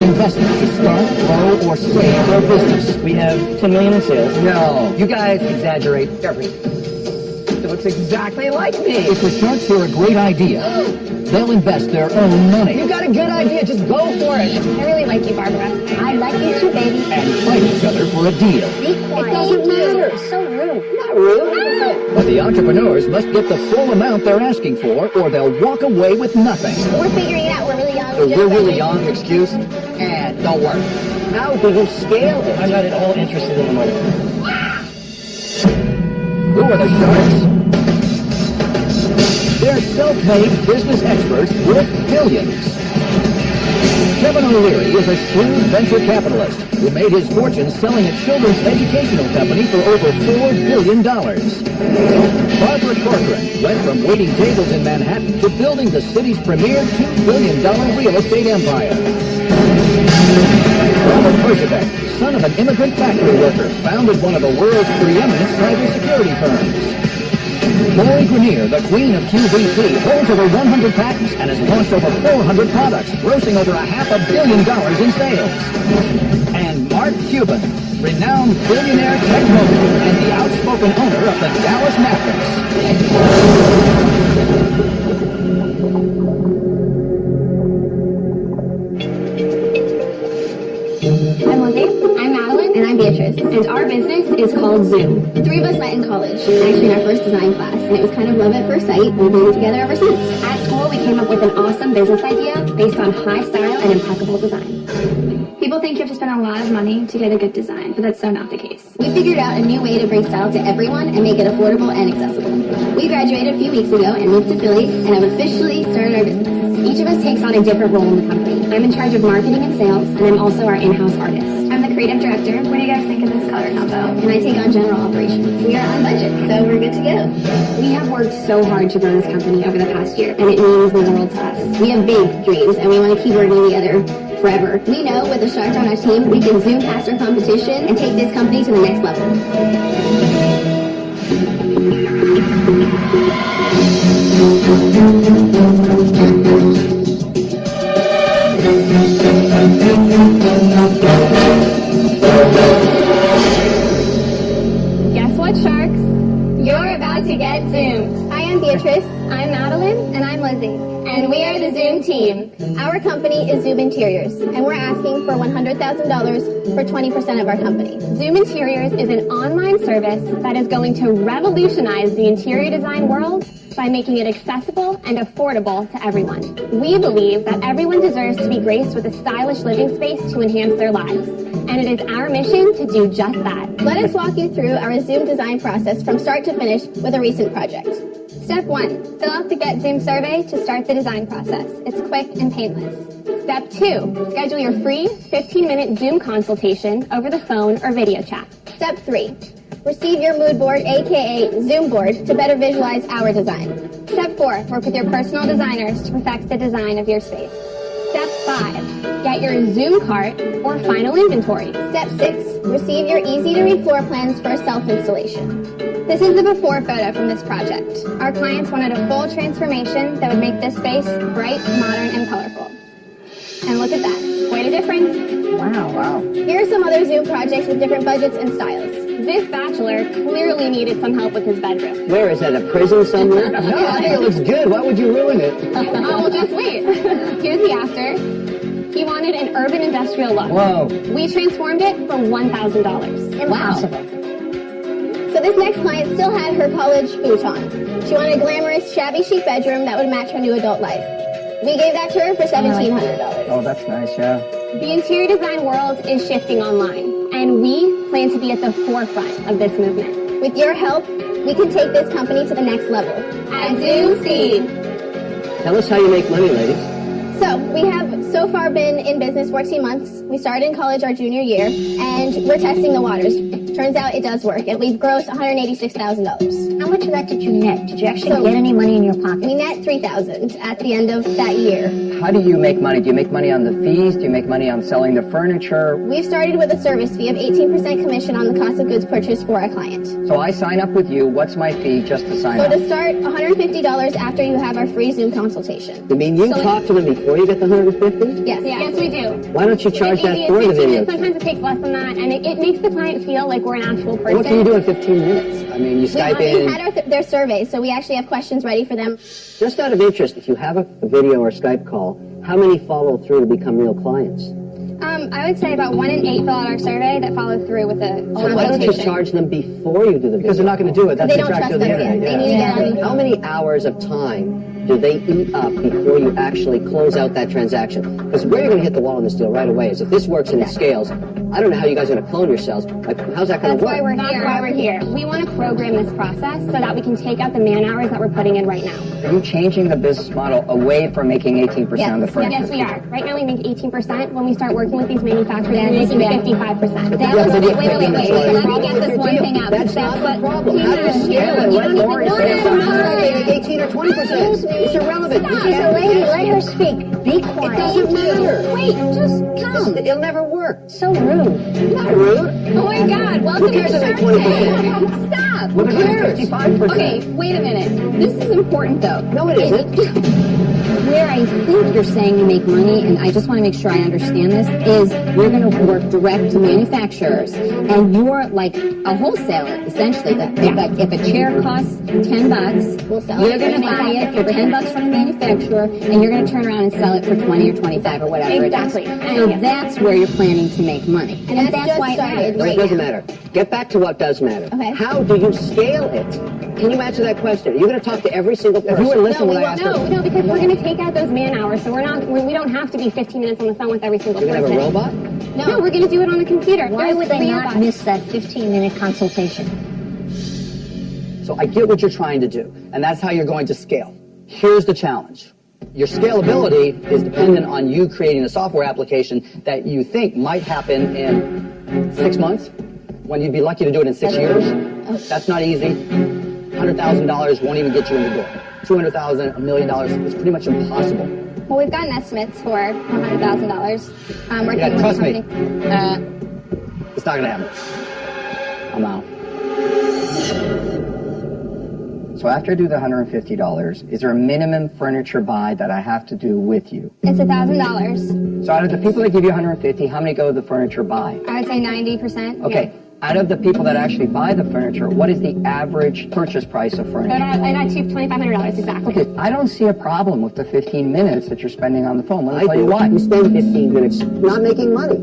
Investment to start, grow, or save their business. We have 10 million in sales. No, you guys exaggerate everything. It looks exactly like me. If the sharks hear a great idea, they'll invest their own money. You got a good idea, just go for it. I really like you, Barbara. I like you too, baby. And fight each other for a deal. Be quiet. It doesn't matter. So rude. Not rude. But the entrepreneurs must get the full amount they're asking for, or they'll walk away with nothing. We're figuring it out. We're really young. We're really young, excuse, and don't work. How do you scale it? I'm not at all interested in the money. Who are the sharks? They're self-made business experts worth billions. Kevin O'Leary is a shrewd venture capitalist who made his fortune selling a children's educational company for over $4 billion. Barbara Corcoran went from waiting tables in Manhattan to building the city's premier $2 billion real estate empire. Robert Herjavec, son of an immigrant factory worker, founded one of the world's preeminent cybersecurity firms. Lori Grenier, the queen of QVC, holds over 100 patents and has launched over 400 products, grossing over $500 million in sales. And Mark Cuban, renowned billionaire tech mogul and the outspoken owner of the Dallas Mavericks. I'm Lizzie. I'm Madeline. And I'm Beatrice. And our business is called Zoom. The three of us met in college, actually in our first design class, and it was kind of love at first sight. We've been together ever since. At school, we came up with an awesome business idea based on high style and impeccable design. People think you have to spend a lot of money to get a good design, but that's so not the case. We figured out a new way to bring style to everyone and make it affordable and accessible. We graduated a few weeks ago and moved to Philly and have officially started our business. Each of us takes on a different role in the company. I'm in charge of marketing and sales, and I'm also our in-house artist. I'm the creative director. What do you guys think of this color combo? And I take on general operations. We are on budget, so we're good to go. We have worked so hard to grow this company over the past year, and it means the world to us. We have big dreams, and we want to keep working together forever. We know with a shark on our team, we can zoom past our competition and take this company to the next level. Guess what, sharks? You're about to get zoomed. Hi, I'm Beatrice. I'm Madeline. And I'm Lizzie. And we are the Zoom team. Our company is Zoom Interiors, and we're asking for $100,000 for 20% of our company. Zoom Interiors is an online service that is going to revolutionize the interior design world by making it accessible and affordable to everyone. We believe that everyone deserves to be graced with a stylish living space to enhance their lives. And it is our mission to do just that. Let us walk you through our Zoom design process from start to finish with a recent project. Step 1, fill out the Get Zoom survey to start the design process. It's quick and painless. Step 2, schedule your free 15-minute Zoom consultation over the phone or video chat. Step 3, receive your mood board, aka Zoom board, to better visualize our design. Step 4, work with your personal designers to perfect the design of your space. Step 5, get your Zoom cart or final inventory. Step 6, receive your easy-to-read floor plans for self-installation. This is the before photo from this project. Our clients wanted a full transformation that would make this space bright, modern, and colorful. And look at that. Quite a difference. Wow. Here are some other Zoom projects with different budgets and styles. This bachelor clearly needed some help with his bedroom. Where is that, a prison somewhere? No, I think it looks good. Why would you ruin it? Oh, well, just wait. Here's the after. He wanted an urban industrial look. Whoa. We transformed it for $1,000. Impossible. So this next client still had her college futon. She wanted a glamorous, shabby chic bedroom that would match her new adult life. We gave that to her for $1,700. Oh, that's nice, yeah. The interior design world is shifting online, and we plan to be at the forefront of this movement. With your help, we can take this company to the next level. At Zoom Speed. Tell us how you make money, ladies. So, we have so far been in business 14 months. We started in college our junior year, and we're testing the waters. Turns out it does work, and we've grossed $186,000. How much of that did you net? Did you actually So- get any money in your pocket? We net $3,000 at the end of that year. How do you make money? Do you make money on the fees? Do you make money on selling the furniture? We've started with a service fee of 18% commission on the cost of goods purchased for a client. So I sign up with you. What's my fee just to sign So up? to start, $150 after you have our free Zoom consultation. You mean you So- talk to them before you get the 150? Yes. Yes, we do. Why don't you charge It's that easy, for it's the 15 video? minutes. Sometimes it takes less than that, and it makes the client feel like we're an actual person. What can you do in 15 minutes? I mean, you Skype We in. had their surveys, so we actually have questions ready for them. Just out of interest, if you have a video or Skype call, how many follow through to become real clients? I would say about 1 in 8 fill out our survey that follow through with a So why don't you charge them before you do the video? Because they're not going to do it. That's They the don't trust attraction us of the yet. internet. They need to get on. How many hours of time do they eat up before you actually close out that transaction? Because where you're going to hit the wall on this deal right away is if this works and it scales, I don't know how you guys are going to clone yourselves. Like, how's that going to work? That's why we're here. We want to program this process so that we can take out the man hours that we're putting in right now. Are you changing the business model away from making 18% on the furniture? Yes, we are. Right now we make 18%. When we start working with these manufacturers, we're making 55%. Yeah, but Wait, you- wait, wait. Let me get this one thing out. That's not the problem. How do you You scale it? don't Let even Lori know say that. something. 18 or 20%. It's irrelevant. You She's a can't- lady. Let her speak. Be quiet. It doesn't matter. Wait, just come. It'll never work. So rude. Not rude. Oh my God! Welcome Who cares to if Shark it's 20%? Tank. Stop. Well, Who they're cares? 55%. Okay, wait a minute. This is important though. No, it isn't. Where I think you're saying you make money, and I just want to make sure I understand this, is you're going to work direct to manufacturers, and you're like a wholesaler, essentially. If a chair costs $10, We'll sell you're it. going to buy it for $10 from the manufacturer, and you're going to turn around and sell it for 20 or 25 or whatever Exactly. it is. So that's where you're planning to make money. And that's just why it started. matters. But Right it doesn't now. matter. Get back to what does matter. Okay. How do you scale it? Can you answer that question? Are you going to talk to every single person? If you were listening No, when we I won't. asked her, No, because we're going to take out those man hours, so we don't have to be 15 minutes on the phone with every single You're going person. to have a robot? No, we're going to do it on the computer. Why There's would they 3 not robots. miss that 15-minute consultation? So I get what you're trying to do, and that's how you're going to scale. Here's the challenge. Your scalability is dependent on you creating a software application that you think might happen in 6 months, when you'd be lucky to do it in 6 years. That's not easy. $100,000 won't even get you in the door. $200,000, $1 million is pretty much impossible. Well, we've gotten estimates for $100,000. Working Yeah, with trust the me. company. It's not going to happen. I'm out. So after I do the $150, is there a minimum furniture buy that I have to do with you? It's $1,000. So out of the people that give you 150, how many go to the furniture buy? I would say 90%. Okay. Out of the people that actually buy the furniture, what is the average purchase price of furniture? I got $2,500 exactly. Okay, I don't see a problem with the 15 minutes that you're spending on the phone. Let me tell you do. why. You spend 15 minutes not making money.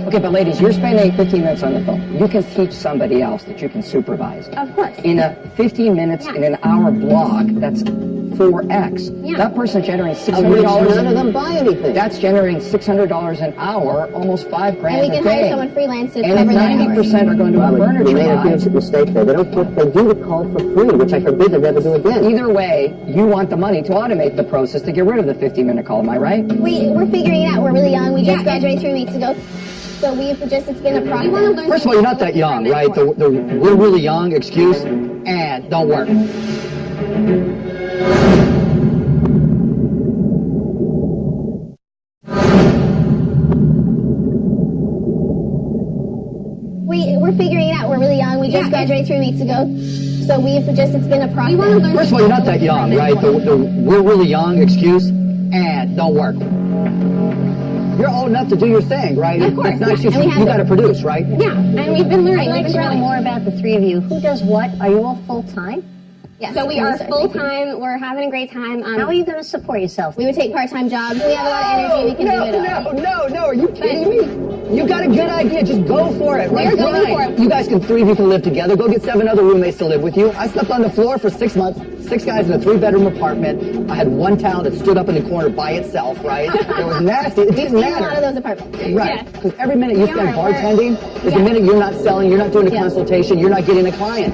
Okay, but ladies, you're spending 15 minutes on the phone. You can teach somebody else that you can supervise. Of course. In a 15 minutes, in an hour blog, that's 4x. Yeah. That person's generating Of which $600. none of them buy anything. That's generating $600 an hour, almost $5 grand And we a can day. hire someone freelance to and cover if that hour. 90% are going to a Well, furniture they made a buy, huge mistake there. They do the call for free, which I forbid them never do again. either way, you want the money to automate the process to get rid of the 15-minute call. Am I right? We're figuring it out. We're really young. We just graduated 3 weeks ago. So it's been a process. First of all, you're not that young, right? The we're really young excuse, and don't work. We're figuring it out. We're really young. We just graduated 3 weeks ago. So it's been a process. First of all, you're not that young, right? The we're really young excuse, and don't work. You're old enough to do your thing, right? Of course. It's not excuse. And we have You got to produce, right? Yeah, and we've been learning. I'd like We've to been know growing. more about the three of you. Who does what? Are you all full-time? Yes. So we are full-time. We're having a great time. How are you going to support yourself? We would take part-time jobs. We have a lot of energy. We can do it all. No. Are you kidding me? You got a good idea. Just go for it. We're going for it. You guys three of you can live together. Go get 7 other roommates to live with you. I slept on the floor for 6 months. 6 guys in a 3-bedroom apartment. I had one towel that stood up in the corner by itself, right? It was nasty. It didn't In a lot of matter. those apartments. Right. Because every minute you spend Yeah, bartending is a minute you're not selling, you're not doing a consultation, you're not getting a client.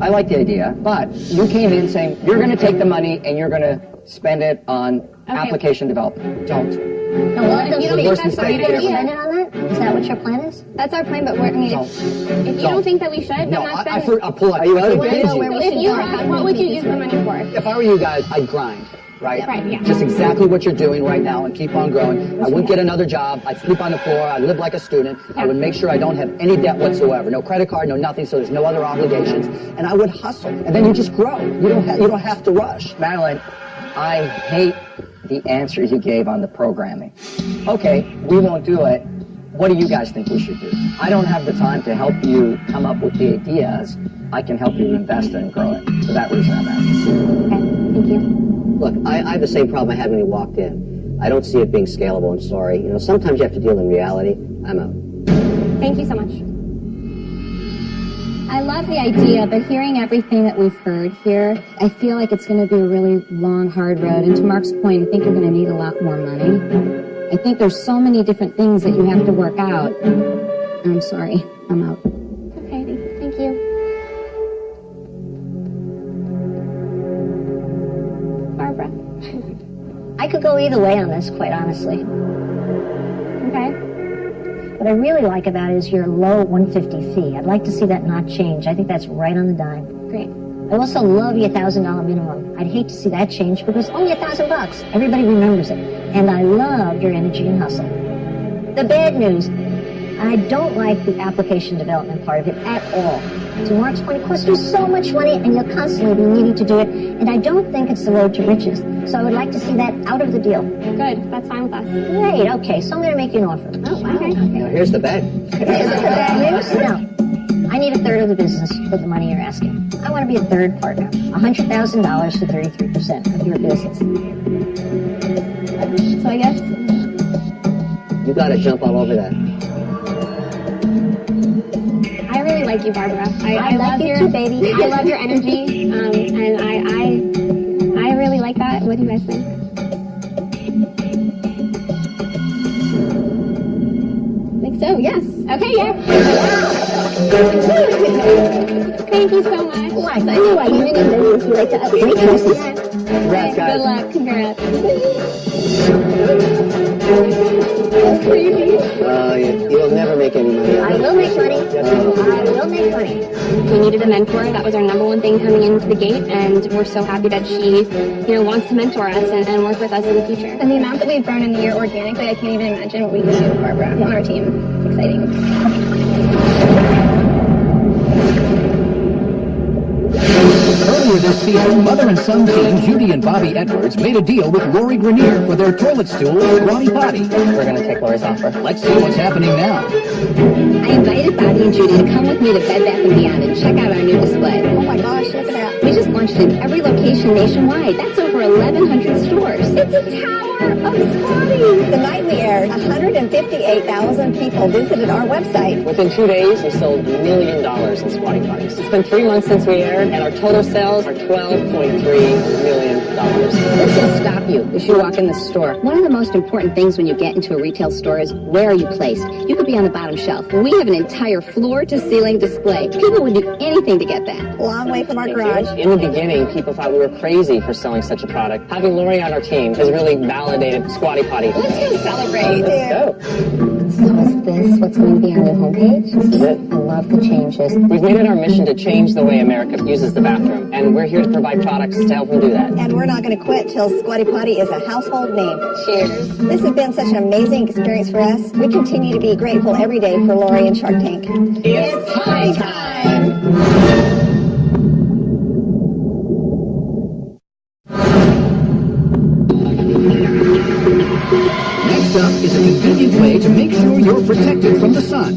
I like the idea, but you came in saying you're going to take the money and you're going to spend it on application development. Don't. No, what? You don't The think worst that's mistake fine? you could ever Spend make. it on that? Is that what your plan is? That's our plan, but we're, I mean, if you don't think that we should, then No, that's I'll pull out. Are you out of So bed? if you are, what would you use the money for? If I were you guys, I'd grind, right? Right, yeah. Just exactly what you're doing right now and keep on growing. I wouldn't get another job. I'd sleep on the floor. I'd live like a student. I would make sure I don't have any debt whatsoever. No credit card, no nothing, so there's no other obligations. And I would hustle. And then you just grow. You don't have to rush. Madeline, I hate the answer you gave on the programming. Okay, we won't do it. What do you guys think we should do? I don't have the time to help you come up with the ideas. I can help you invest and grow it. For that reason, I'm asking. Okay, thank you. Look, I have the same problem I had when you walked in. I don't see it being scalable. I'm sorry. You know, sometimes you have to deal in reality. I'm out. Thank you so much. I love the idea, but hearing everything that we've heard here, I feel like it's going to be a really long, hard road. And to Mark's point, I think you're going to need a lot more money. I think there's so many different things that you have to work out. I'm sorry, I'm out. Okay, thank you. Barbara. I could go either way on this, quite honestly. Okay. What I really like about it is your low 150 fee. I'd like to see that not change. I think that's right on the dime. Great. I also love your $1,000 minimum. I'd hate to see that change because only $1,000. Everybody remembers it. And I love your energy and hustle. The bad news, I don't like the application development part of it at all. To Mark's point, it costs you so much money and you'll constantly be needing to do it. And I don't think it's the road to riches. So I would like to see that out of the deal. Good. That's fine with us. Great, okay, so I'm going to make you an offer. Oh, okay. Now, here's the bed. Is it the bad news? No. I need a third of the business with the money you're asking. I want to be a third partner. $100,000 to 33% of your business. So I guess You gotta jump all over that. I really like you, Barbara. I like love you your too, baby. I love your energy, and I really like that. What do you guys think? Think so? Yes. Okay. Yes. Thank you so much. Why? I knew I knew that you like to upgrade choices. Congrats, guys. Good luck. Congrats. You'll never make any money. I will make money. I will make money. We needed a mentor. That was our number one thing coming into the gate, and we're so happy that she, wants to mentor us and work with us in the future. And the amount that we've grown in the year organically, I can't even imagine what we can do with Barbara on our team. It's exciting. Earlier this season, mother and son team Judy and Bobby Edwards made a deal with Lori Grenier for their toilet stool Squatty Potty. We're going to take Lori's offer. Let's see what's happening now. I invited Bobby and Judy to come with me to Bed Bath & Beyond and check out our new display. Oh my gosh, look at that. We just launched in every location nationwide. That's over 1,100 stores. It's a tower of Squatty. The night we aired, 158,000 people visited our website. Within 2 days, we sold $1 million in Squatty Potties. It's been 3 months since we aired, and our total sales are $12.3 million. This will stop you as you walk in the store. One of the most important things when you get into a retail store is where are you placed? You could be on the bottom shelf. We have an entire floor-to-ceiling display. People would do anything to get that. Long way from our garage. In the beginning, people thought we were crazy for selling such a product. Having Lori on our team has really validated Squatty Potty. Let's go celebrate. Let's go. So is this what's going to be on your homepage? This is it. I love the changes. We've made it our mission to change the way America uses the bathroom, and we're here to provide products to help them do that. And we're not going to quit till Squatty Potty is a household name. Cheers. This has been such an amazing experience for us. We continue to be grateful every day for Lori and Shark Tank. It's high time! Next up is a convenient way to make sure you're protected from the sun.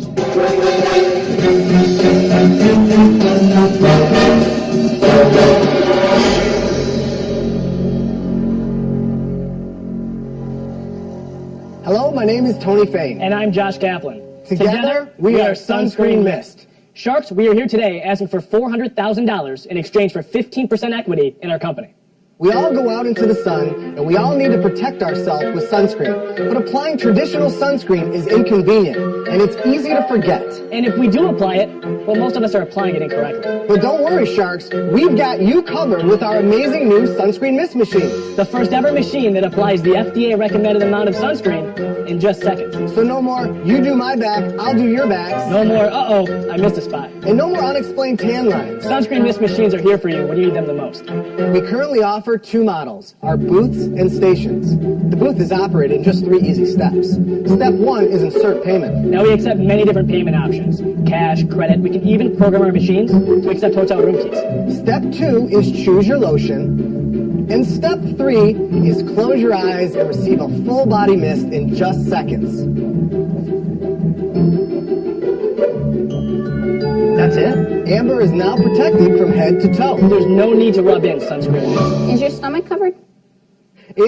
Hello, my name is Tony Fain. And I'm Josh Kaplan. Together, we are Sunscreen Mist. Sharks, we are here today asking for $400,000 in exchange for 15% equity in our company. We all go out into the sun, and we all need to protect ourselves with sunscreen. But applying traditional sunscreen is inconvenient, and it's easy to forget. And if we do apply it, well, most of us are applying it incorrectly. But don't worry, Sharks. We've got you covered with our amazing new sunscreen mist machines. The first ever machine that applies the FDA recommended amount of sunscreen in just seconds. So no more, you do my back, I'll do your backs. No more, uh-oh, I missed a spot. And no more unexplained tan lines. Sunscreen mist machines are here for you when you need them the most. We currently offer 2 models, our booths and stations. The booth is operated in just 3 easy steps. Step 1 is insert payment. Now we accept many different payment options. Cash, credit, we can even program our machines to accept hotel room keys. Step 2 is choose your lotion. And step 3 is close your eyes and receive a full body mist in just seconds. That's it. Amber is now protected from head to toe. There's no need to rub in sunscreen. Is your stomach covered?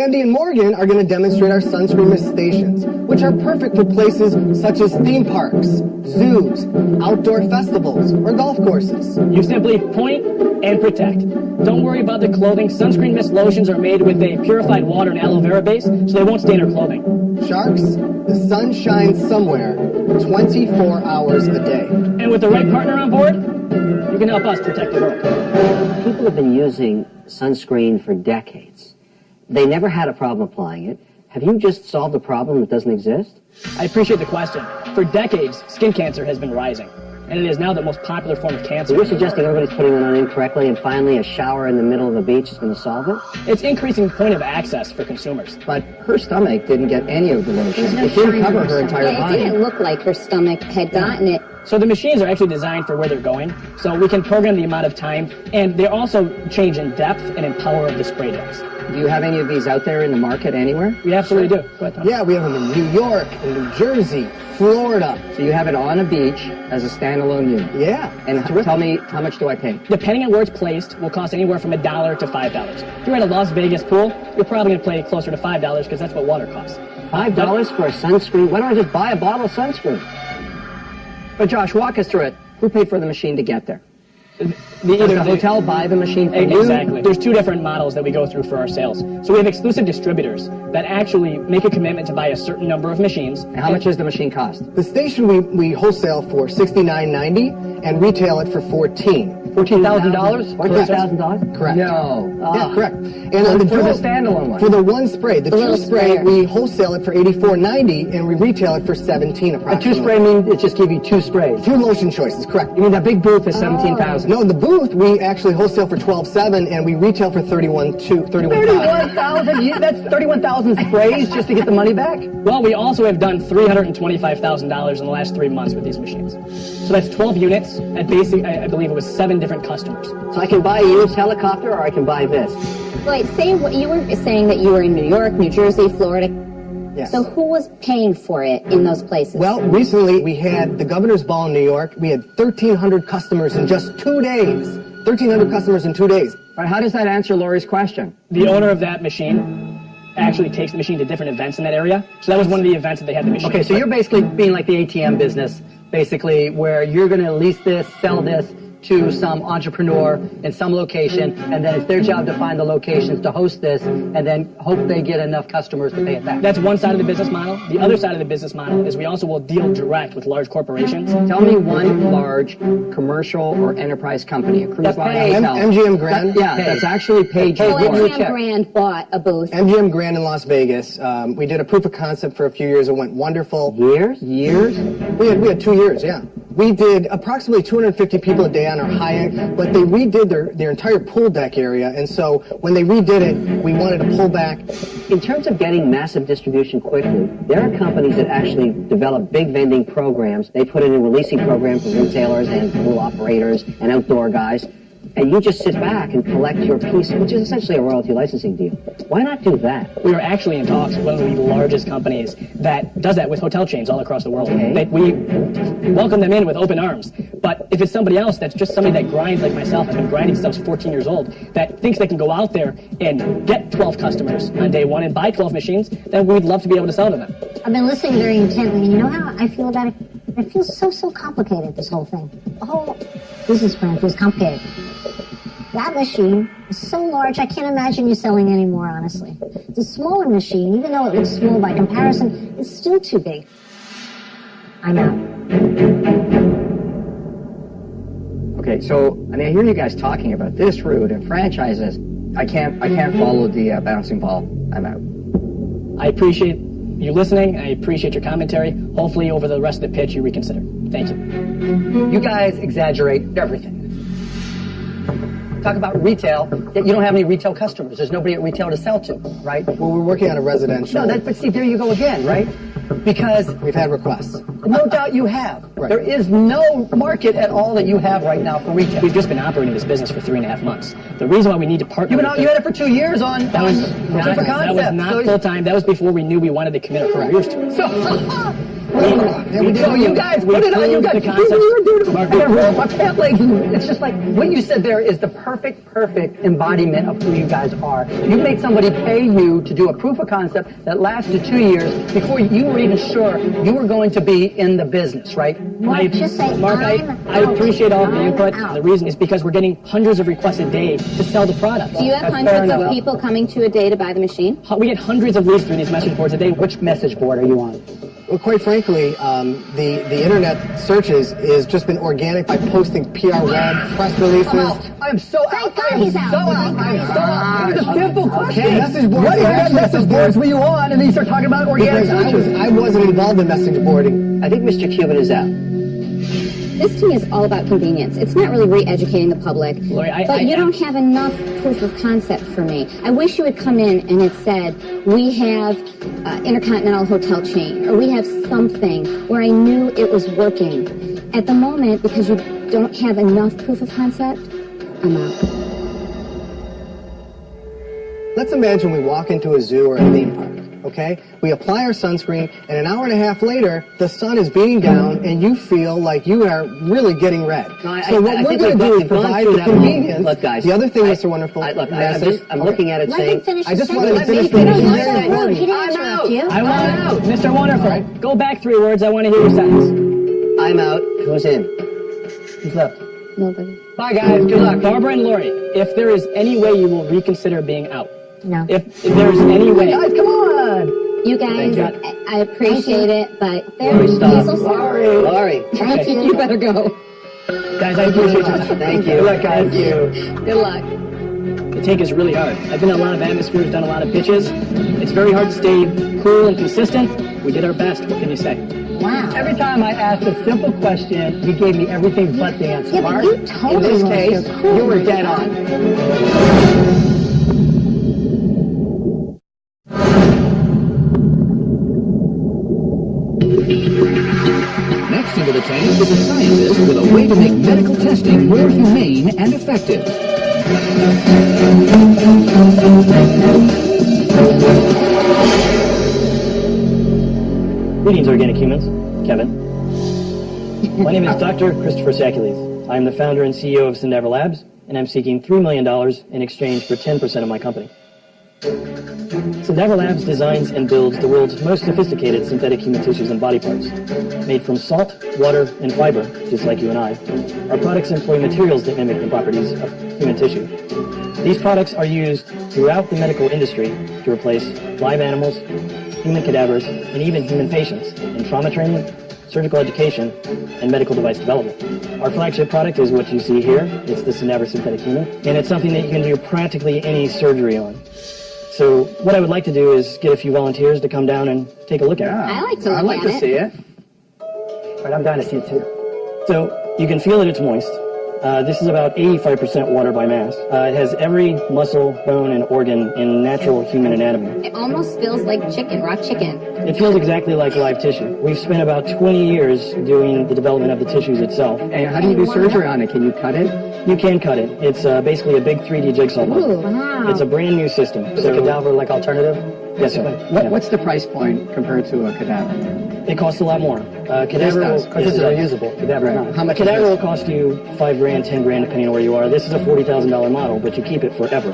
Andy and Morgan are going to demonstrate our sunscreen mist stations, which are perfect for places such as theme parks, zoos, outdoor festivals, or golf courses. You simply point and protect. Don't worry about the clothing. Sunscreen mist lotions are made with a purified water and aloe vera base, so they won't stain our clothing. Sharks, the sun shines somewhere 24 hours a day. And with the right partner on board, you can help us protect the world. People have been using sunscreen for decades. They never had a problem applying it. Have you just solved a problem that doesn't exist? I appreciate the question. For decades, skin cancer has been rising, and it is now the most popular form of cancer. So you're suggesting everybody's putting it on incorrectly and finally a shower in the middle of the beach is going to solve it? It's increasing point of access for consumers. But her stomach didn't get any of the lotion. There's no It didn't shine cover on her entire It body. didn't look like her stomach had gotten it. So the machines are actually designed for where they're going, so we can program the amount of time, and they also change in depth and in power of the spray jets. Do you have any of these out there in the market anywhere? We absolutely do. Go ahead, Tom. Yeah, we have them in New York, in New Jersey, Florida. So you have it on a beach as a standalone unit. Yeah. And tell me, how much do I pay? Depending on where it's placed, will cost anywhere from $1 to $5. If you're at a Las Vegas pool, you're probably going to pay closer to $5 because that's what water costs. $5 for a sunscreen? Why don't I just buy a bottle of sunscreen? But Josh, walk us through it. Who paid for the machine to get there? Does Either the hotel buy the machine for you? Exactly. There's 2 different models that we go through for our sales. So we have exclusive distributors that actually make a commitment to buy a certain number of machines. And how much does the machine cost? The station we wholesale for $69.90 and retail it for $14. $14,000? $14,000? Correct. No. Yeah, correct. And on the For the dual- standalone one? For the one spray, the little two spray, sprayer. we wholesale it for $84.90 and we retail it for $17 A approximately. 2-spray means it just give you 2 sprays. 2 lotion choices, correct. You mean that big booth is $17,000? No, the booth we actually wholesale for $12.7 and we retail for $31.5. 31,000? That's 31,000 sprays just to get the money back? Well, we also have done $325,000 in the last 3 months with these machines. So that's 12 units at I believe it was 7 different customers. So I can buy a used helicopter or I can buy this? Wait, say what you were saying that you were in New York, New Jersey, Florida. Yes. So who was paying for it in those places? Well, recently we had the Governor's Ball in New York. We had 1,300 customers in just 2 days. 1,300 customers in 2 days. Right, how does that answer Lori's question? The owner of that machine actually takes the machine to different events in that area. So that was one of the events that they had the machine. Okay, so you're basically being like the ATM business, basically, where you're going to lease this, sell this to some entrepreneur in some location, and then it's their job to find the locations to host this, and then hope they get enough customers to pay it back. That's one side of the business model. The other side of the business model is we also will deal direct with large corporations. Tell me one large commercial or enterprise company, a cruise That's line, paid. hotel. MGM Grand? That's actually paid Oh, for. MGM Grand bought a booth. MGM Grand in Las Vegas. We did a proof of concept for a few years. It went wonderful. Years? We had 2 years, yeah. We did approximately 250 people a day on our high-end, but they redid their entire pool deck area, and so when they redid it, we wanted to pull back. In terms of getting massive distribution quickly, there are companies that actually develop big vending programs. They put in a releasing program for retailers and pool operators and outdoor guys. And you just sit back and collect your piece, which is essentially a royalty licensing deal. Why not do that? We are actually in talks with one of the largest companies that does that with hotel chains all across the world. Okay. We welcome them in with open arms. But if it's somebody else that's just somebody that grinds like myself, I've been grinding since I was 14 years old, that thinks they can go out there and get 12 customers on day one and buy 12 machines, then we'd love to be able to sell to them. I've been listening very intently, and you know how I feel about it? It feels so complicated, this whole thing. The whole business plan feels complicated. That machine is so large I can't imagine you selling any more, honestly. The smaller machine, even though it looks small by comparison, is still too big. I'm out. Okay, so I mean, I hear you guys talking about this route and franchises. I can't follow the bouncing ball. I'm out. I appreciate you listening. I appreciate your commentary. Hopefully, over the rest of the pitch, you reconsider. Thank you. You guys exaggerate everything. Talk about retail, yet you don't have any retail customers. There's nobody at retail to sell to, right? Well, we're working on a residential. No, but see, there you go again, right? Because we've had requests. No doubt you have. Right. There is no market at all that you have right now for retail. We've just been operating this business for 3.5 months. The reason why we need to partner you had it for 2 years on that was different concepts. That was not full time. That was before we knew we wanted to commit our careers to it. So you guys put it on. You guys my pant legs. It's just like what you said there is the perfect embodiment of who you guys are. You made somebody pay you to do a proof of concept that lasted 2 years before you were even sure you were going to be in the business, right? Mark, just say Mark, I appreciate all the input. The reason is because we're getting hundreds of requests a day to sell the product. Do you have hundreds of people coming to a day to buy the machine? We get hundreds of leads through these message boards a day. Which message board are you on? Well, quite frankly, the internet searches has just been organic by posting PR web, press releases. I'm so out. I'm so out. It was a simple question. Okay. Message boards. What message boards were you on? And then you start talking about organic searches. I wasn't involved in message boarding. I think Mr. Cuban is out. This to me is all about convenience. It's not really re-educating the public. Lori, but you don't have enough proof of concept for me. I wish you had come in and it said, we have Intercontinental Hotel chain, or we have something where I knew it was working. At the moment, because you don't have enough proof of concept, I'm out. Let's imagine we walk into a zoo or a theme park. Okay? We apply our sunscreen, and an hour and a half later, the sun is beating down, and you feel like you are really getting red. No, so what we're going to do is provide the convenience. Look, guys. The other thing, Mr. Wonderful, I'm looking at it saying, I just wanted to finish the I'm out. Mr. Wonderful, go back 3 words. I want to hear your sentence. I'm out. Who's in? Who's left? Nobody. Bye, guys. Good luck. Barbara and Lori, if there is any way you will reconsider being out. No. If there's any way. Guys, come on. You guys, I appreciate it, but Lori, stop. Lori. Thank you. You better go. Guys, I appreciate your time. Thank you. Good luck, guys. Thank you. Good luck. The take is really hard. I've been in a lot of atmospheres, done a lot of pitches. It's very hard to stay cool and consistent. We did our best. What can you say? Wow. Every time I asked a simple question, you gave me everything but the answer. Yeah, but Mark, you totally in this lost case, your cool. you were dead on. Next into the tank is a scientist with a way to make medical testing more humane and effective. Greetings, organic humans. Kevin. My name is Dr. Christopher Sakules. I am the founder and CEO of Syndever Labs, and I'm seeking $3 million in exchange for 10% of my company. Syndever Labs designs and builds the world's most sophisticated synthetic human tissues and body parts. Made from salt, water, and fiber, just like you and I, our products employ materials that mimic the properties of human tissue. These products are used throughout the medical industry to replace live animals, human cadavers, and even human patients in trauma training, surgical education, and medical device development. Our flagship product is what you see here. It's the Syndever Synthetic Human, and it's something that you can do practically any surgery on. So what I would like to do is get a few volunteers to come down and take a look at it. I like to look I'd like at to see it. But I'm down to see it too. So you can feel that it's moist. This is about 85% water by mass. It has every muscle, bone, and organ in natural human anatomy. It almost feels like chicken, raw chicken. It feels exactly like live tissue. We've spent about 20 years doing the development of the tissues itself. And how do you do surgery on it? Can you cut it? You can cut it. It's basically a big 3D jigsaw puzzle. Wow. It's a brand new system. Is a cadaver like alternative? Yes, sir. Yeah. What's the price point compared to a cadaver? It costs a lot more. Cadaver This is reusable. Cadaver Right. not. How much Cadaver is will this? cost you $5,000, $10,000, depending on where you are. This is a $40,000 model, but you keep it forever.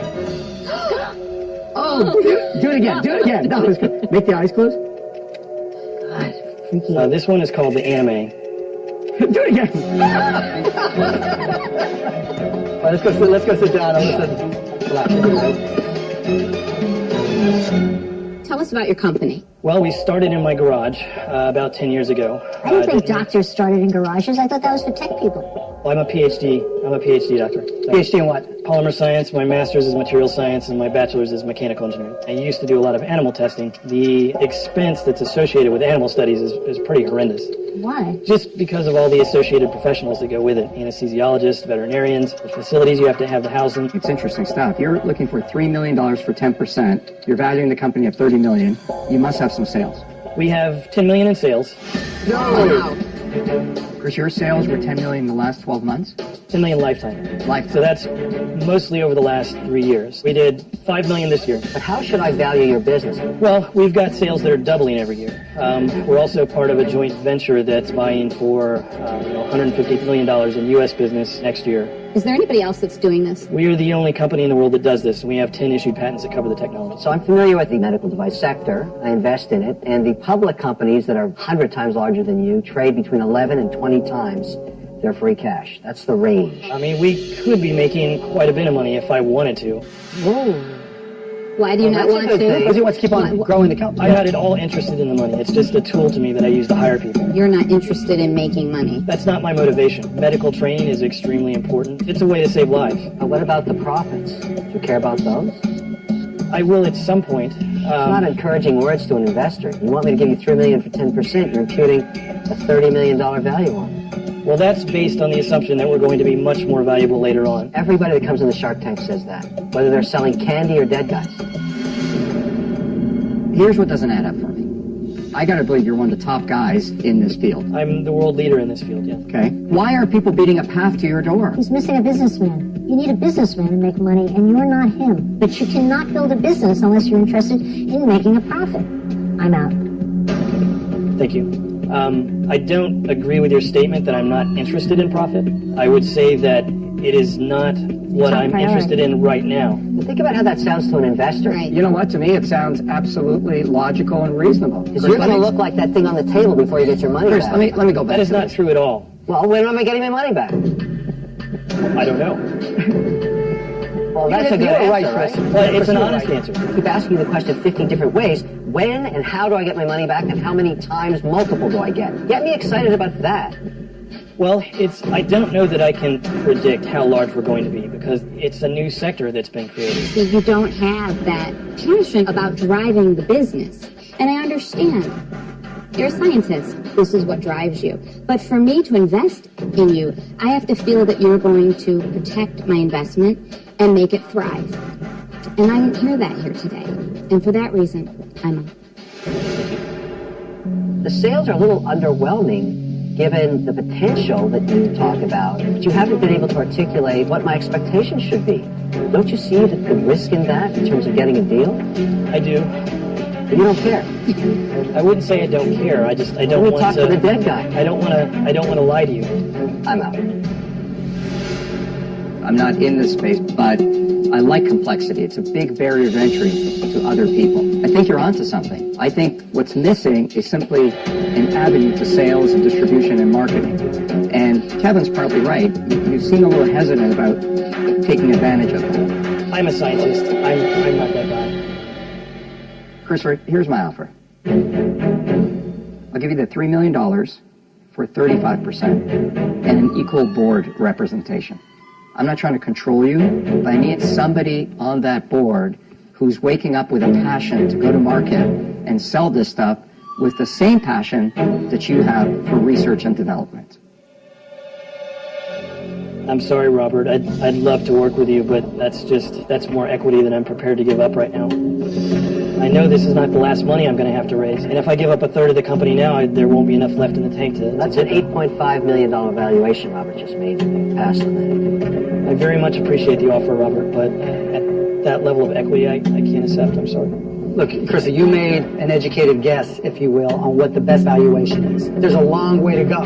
Oh, do it again. Do it again. No, it's good. Make the eyes close. This one is called the Anime. Do it again. All right, let's go sit down. Tell us about your company. Well, we started in my garage about 10 years ago. I didn't think doctors started in garages. I thought that was for tech people. Well, I'm a PhD doctor. PhD in what? Polymer science. My master's is material science, and my bachelor's is mechanical engineering. I used to do a lot of animal testing. The expense that's associated with animal studies is pretty horrendous. Why? Just because of all the associated professionals that go with it. Anesthesiologists, veterinarians, the facilities you have to have the housing. It's interesting stuff. You're looking for $3 million for 10%. You're valuing the company at $30 million. You must have some sales. We have $10 million in sales. No! Chris, your sales were $10 million in the last 12 months? $10 million lifetime. Lifetime. So that's mostly over the last 3 years. We did $5 million this year. But how should I value your business? Well, we've got sales that are doubling every year. We're also part of a joint venture that's buying for $150 million in U.S. business next year. Is there anybody else that's doing this? We are the only company in the world that does this, and we have 10 issued patents that cover the technology. So I'm familiar with the medical device sector. I invest in it, and the public companies that are 100 times larger than you trade between 11 and 20 times their free cash. That's the range. I mean, we could be making quite a bit of money if I wanted to. Whoa. Why do you not want to? Because he wants to keep on growing the company. I'm not at all interested in the money. It's just a tool to me that I use to hire people. You're not interested in making money. That's not my motivation. Medical training is extremely important. It's a way to save lives. What about the profits? Do you care about those? I will at some point. It's not encouraging words to an investor. You want me to give you $3 million for 10%, you're imputing a $30 million value on it. Well, that's based on the assumption that we're going to be much more valuable later on. Everybody that comes in the Shark Tank says that, whether they're selling candy or dead guys. Here's what doesn't add up for me. I gotta believe you're one of the top guys in this field. I'm the world leader in this field, yeah. Okay. Why are people beating a path to your door? He's missing a businessman. You need a businessman to make money, and you're not him. But you cannot build a business unless you're interested in making a profit. I'm out. Thank you. I don't agree with your statement that I'm not interested in profit. I would say that it is not what I'm interested in right now. Think about how that sounds to an investor. Right. You know what? To me, it sounds absolutely logical and reasonable. Because you're going to look like that thing on the table before you get your money Chris, back. let me go back. That is to not this. true at all. Well, when am I getting my money back? I don't know. Well, that's a good You're right, answer, right? Chris. Well, it's an honest answer. I keep asking you the question 15 different ways. When and how do I get my money back, and how many times multiple do I get? Get me excited about that. Well, I don't know that I can predict how large we're going to be because it's a new sector that's been created. See, you don't have that passion about driving the business. And I understand. You're a scientist. This is what drives you. But for me to invest in you, I have to feel that you're going to protect my investment and make it thrive. And I didn't hear that here today. And for that reason, I'm out. The sales are a little underwhelming given the potential that you talk about, but you haven't been able to articulate what my expectations should be. Don't you see the risk in that in terms of getting a deal? I do. But you don't care. I wouldn't say I don't care. I don't Let me want talk to the dead guy. I don't want to lie to you. I'm out. I'm not in this space, but I like complexity. It's a big barrier of entry to other people. I think you're onto something. I think what's missing is simply an avenue to sales and distribution and marketing. And Kevin's partly right. You seem a little hesitant about taking advantage of that. I'm a scientist. I'm not that guy. Christopher, here's my offer. I'll give you the $3 million for 35% and an equal board representation. I'm not trying to control you, but I need somebody on that board who's waking up with a passion to go to market and sell this stuff with the same passion that you have for research and development. I'm sorry, Robert. I'd love to work with you, but that's more equity than I'm prepared to give up right now. I know this is not the last money I'm going to have to raise, and if I give up a third of the company now, there won't be enough left in the tank to... That's an $8.5 million valuation Robert just made. Passed on that. I very much appreciate the offer, Robert, but at that level of equity, I can't accept. I'm sorry. Look, Chrissy, you made an educated guess, if you will, on what the best valuation is. There's a long way to go.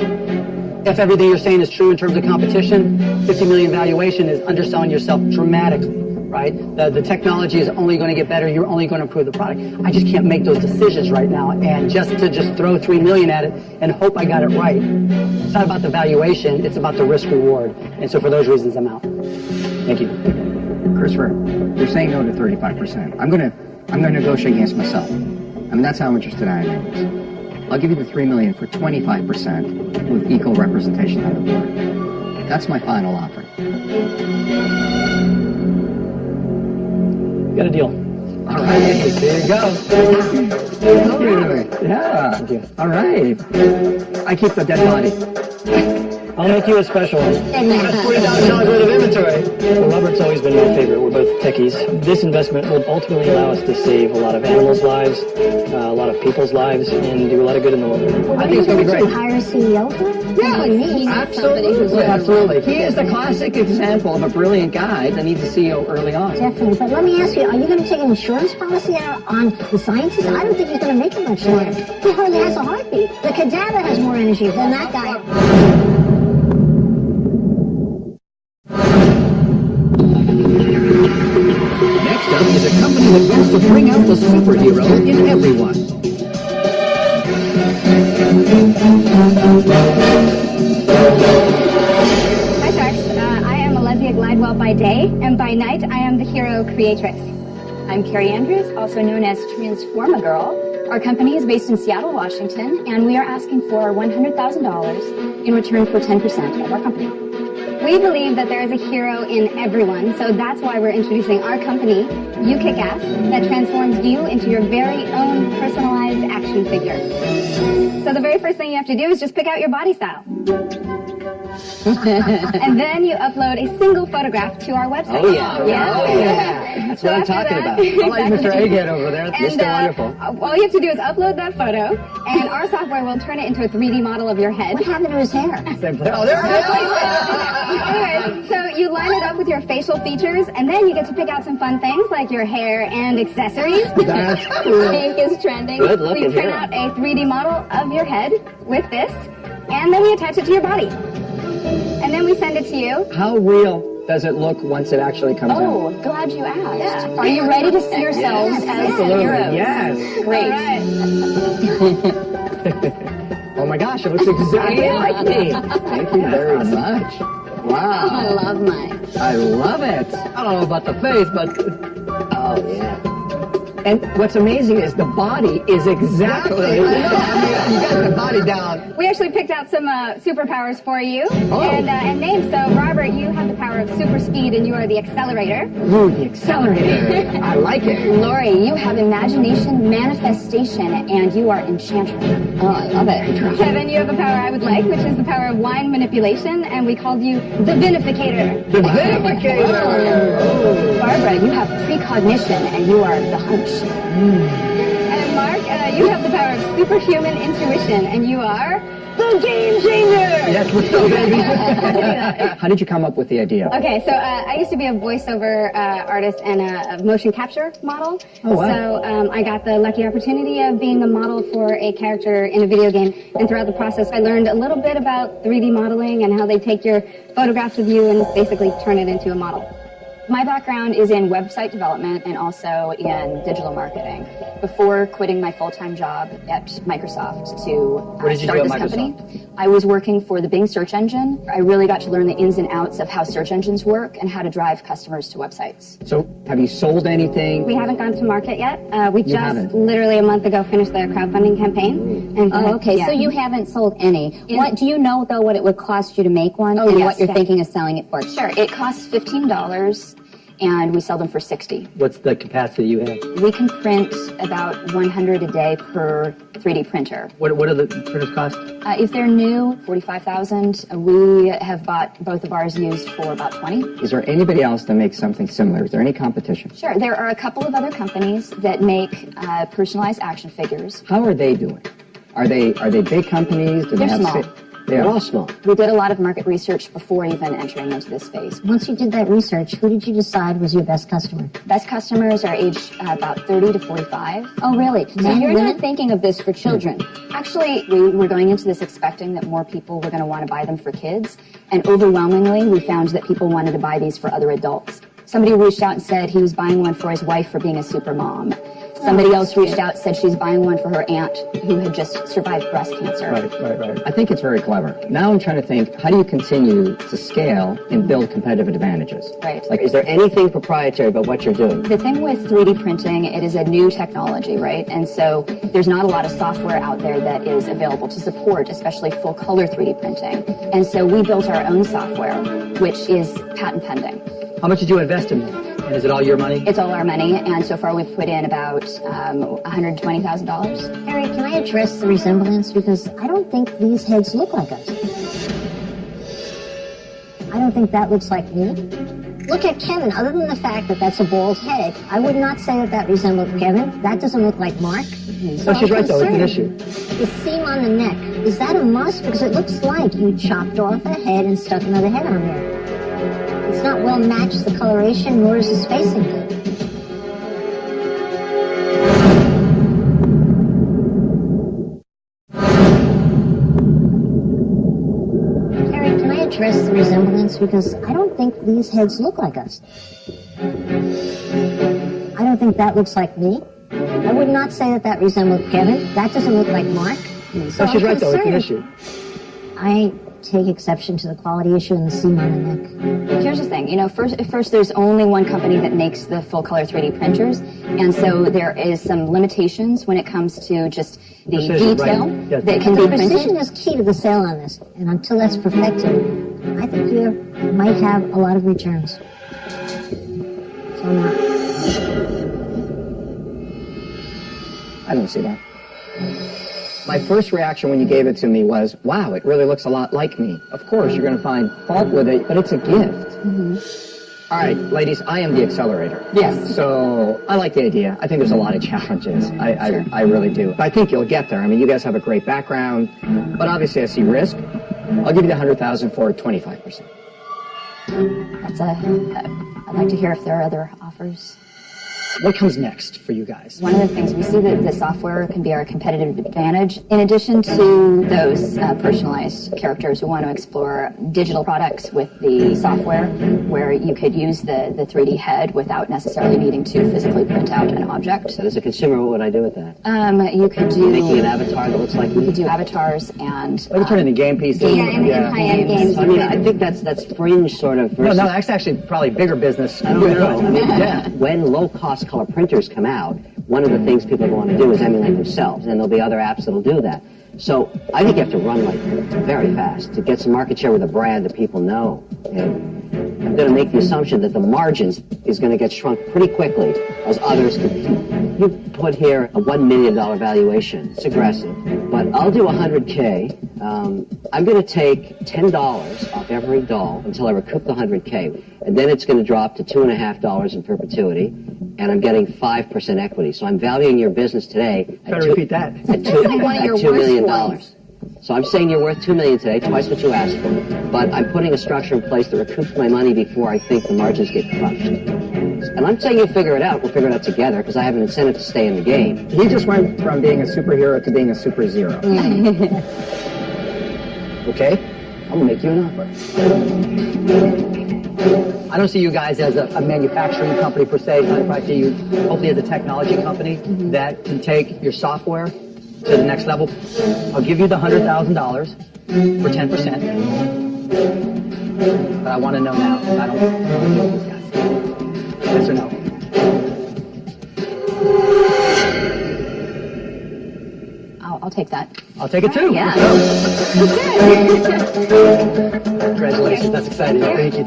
If everything you're saying is true in terms of competition, 50 million valuation is underselling yourself dramatically. right? The technology is only going to get better. You're only going to improve the product. I just can't make those decisions right now. And just throw $3 million at it and hope I got it right. It's not about the valuation. It's about the risk reward. And so for those reasons, I'm out. Thank you. Christopher, you're saying no to 35%. I'm gonna negotiate against myself. I mean, that's how interested I am in this. I'll give you the $3 million for 25% with equal representation on the board. That's my final offer. Got a deal. All right, there you go. Yeah. All right. I keep the dead body. I'll make you a special one. That's $40,000 worth of inventory. Well, Robert's always been my favorite. We're both techies. This investment will ultimately allow us to save a lot of animals' lives, a lot of people's lives, and do a lot of good in the world. I think it's going to be great. Hire a CEO for it? Yeah, absolutely. He is the classic example of a brilliant guy that needs a CEO early on. Definitely. But let me ask you, are you going to take an insurance policy out on the scientist? I don't think he's going to make it much longer. He hardly has a heartbeat. The cadaver has more energy than that guy. Next up is a company that wants to bring out the superhero in everyone. Hi, Sharks. I am Alessia Glidewell by day, and by night, I am the hero creatrix. I'm Carrie Andrews, also known as Transforma Girl. Our company is based in Seattle, Washington, and we are asking for $100,000 in return for 10% of our company. We believe that there is a hero in everyone, so that's why we're introducing our company, You Kick Ass, that transforms you into your very own personalized action figure. So the very first thing you have to do is just pick out your body style. And then you upload a single photograph to our website. Oh, yeah. Yeah. Oh, yeah. That's what I'm talking about. I like Mr. Egghead over there. Mr. Wonderful. All you have to do is upload that photo, and our software will turn it into a 3D model of your head. What happened to his hair? Oh, there it is. Anyway, so you line it up with your facial features, and then you get to pick out some fun things like your hair and accessories. That's cool. Pink is trending. Good looking We print hair. out a 3D model of your head with this, and then we attach it to your body. And then we send it to you. How real does it look once it actually comes Oh, out? glad you asked. Yeah. Are you ready to see yourselves as Absolutely. heroes? Yes. Great. Oh my gosh, it looks exactly like me. Thank you very much. Wow. I love mine. I love it. I don't know about the face, but oh yeah. And what's amazing is the body is exactly. You got the body down. We actually picked out some superpowers for you Oh. and names. So, Robert, you have the power of super speed, and you are the accelerator. Ooh, the accelerator. I like it. Lori, you have imagination, manifestation, and you are enchantress. Oh, I love it. Kevin, you have the power I would like, which is the power of wine manipulation, and we called you the Vinificator. The Vinificator. Barbara, you have precognition, and you are the hunch. And Mark, you have the power of superhuman intuition, and you are the game changer. Yes, what's up, baby? How did you come up with the idea? Okay, so I used to be a voiceover artist and a motion capture model. Oh, wow. So I got the lucky opportunity of being a model for a character in a video game. And throughout the process, I learned a little bit about 3D modeling and how they take your photographs of you and basically turn it into a model. My background is in website development and also in digital marketing. Before quitting my full-time job at Microsoft to What did you start do at this company, Microsoft? I was working for the Bing search engine. I really got to learn the ins and outs of how search engines work and how to drive customers to websites. So, have you sold anything? We haven't gone to market yet. We You just haven't? literally a month ago finished the crowdfunding campaign. And Oh, okay. yeah. So you haven't sold any. Yeah. What do you know though? What it would cost you to make one, Oh, and yes, what you're yeah. thinking of selling it for? Sure, it costs $15, and we sell them for $60. What's the capacity you have? We can print about 100 a day per 3D printer. What do the printers cost? If they're new, $45,000. We have bought both of ours used for about $20. Is there anybody else that makes something similar? Is there any competition? Sure, there are a couple of other companies that make personalized action figures. How are they doing? Are they big companies? Do they They're have small. They They're are all small. We did a lot of market research before even entering into this space. Once you did that research, who did you decide was your best customer? Best customers are aged about 30 to 45. Oh, really? So Men, you're women? not thinking of this for children. Actually, we were going into this expecting that more people were going to want to buy them for kids, and overwhelmingly, we found that people wanted to buy these for other adults. Somebody reached out and said he was buying one for his wife for being a super mom. Somebody else reached out and said she's buying one for her aunt who had just survived breast cancer. Right. I think it's very clever. Now I'm trying to think, how do you continue to scale and build competitive advantages? Right. Like, is there anything proprietary about what you're doing? The thing with 3D printing, it is a new technology, right? And so there's not a lot of software out there that is available to support, especially full color 3D printing. And so we built our own software, which is patent pending. How much did you invest in it? And is it all your money? It's all our money, and so far we've put in about $120,000. Harry, can I address the resemblance? Because I don't think these heads look like us. I don't think that looks like me. Look at Kevin. Other than the fact that that's a bald head, I would not say that that resembles Kevin. That doesn't look like Mark. No, she's right, though. It's an issue. The seam on the neck, is that a must? Because it looks like you chopped off a head and stuck another head on there. It's not well matched, the coloration, nor is the spacing good. Harry, can I address the resemblance? Because I don't think these heads look like us. I don't think that looks like me. I would not say that that resembles Kevin. That doesn't look like Mark. So she's right, though. It's an issue. I take exception to the quality issue and the seam on the neck. Here's the thing, first there's only one company that makes the full color 3D printers, and so there is some limitations when it comes to just the precision, detail right. Yes. that can be printed. Precision is key to the sale on this, and until that's perfected, I think you might have a lot of returns. So now, I don't see that. My first reaction when you gave it to me was, wow, it really looks a lot like me. Of course, you're going to find fault with it, but it's a gift. Mm-hmm. All right, ladies, I am the accelerator. Yes. So I like the idea. I think there's a lot of challenges. I really do. But I think you'll get there. I mean, you guys have a great background, but obviously I see risk. I'll give you the $100,000 for 25%. I'd like to hear if there are other offers. What comes next for you guys? One of the things we see that the software can be our competitive advantage. In addition to those personalized characters, we want to explore digital products with the software where you could use the 3D head without necessarily needing to physically print out an object. So as a consumer, what would I do with that? You could do... Making an avatar that looks like me? You could do avatars and... You can turn into game pieces. high-end games. So, I mean, I think that's fringe sort of versus... No, that's actually probably bigger business. I don't know. I mean, yeah. When low-cost color printers come out, one of the things people want to do is emulate themselves, and there'll be other apps that'll do that. So I think you have to run like very fast to get some market share with a brand that people know. And I'm going to make the assumption that the margins is going to get shrunk pretty quickly as others compete. You put here a $1 million valuation. It's aggressive, but I'll do 100K. I'm going to take $10 off every doll until I recoup the 100K, and then it's going to drop to $2.50 in perpetuity, and I'm getting 5% equity. So I'm valuing your business today at repeat that. at $2 million. So I'm saying you're worth $2 million today, twice what you asked for. But I'm putting a structure in place that recoups my money before I think the margins get crushed. And I'm saying you figure it out. We'll figure it out together because I have an incentive to stay in the game. He just went from being a superhero to being a super zero. Okay? I'm going to make you an offer. I don't see you guys as a manufacturing company per se. I see you hopefully as a technology company that can take your software to the next level. I'll give you the $100,000 for 10%. But I want to know now. I don't know these guys. Yes or no? I'll take that. I'll take it too. Yeah. Congratulations, that's exciting. Thank you.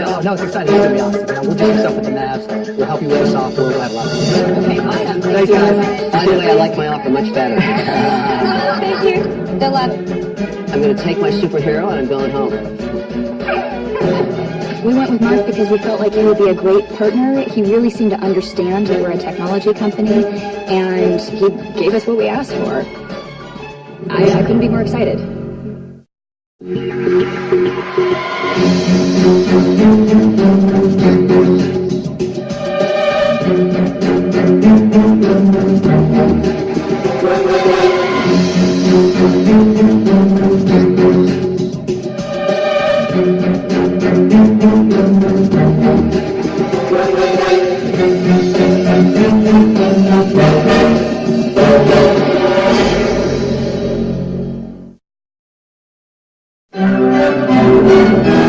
Oh, no, it's exciting. It's going to be awesome. We'll do some stuff with the maps. We'll help you with the software. We'll have a lot of things. Okay, awesome. Thanks, guys. By the way, I like my offer much better. Thank you. Good luck. I'm going to take my superhero and I'm going home. We went with Mark because we felt like he would be a great partner. He really seemed to understand that we're a technology company, and he gave us what we asked for. I couldn't be more excited. Thank you.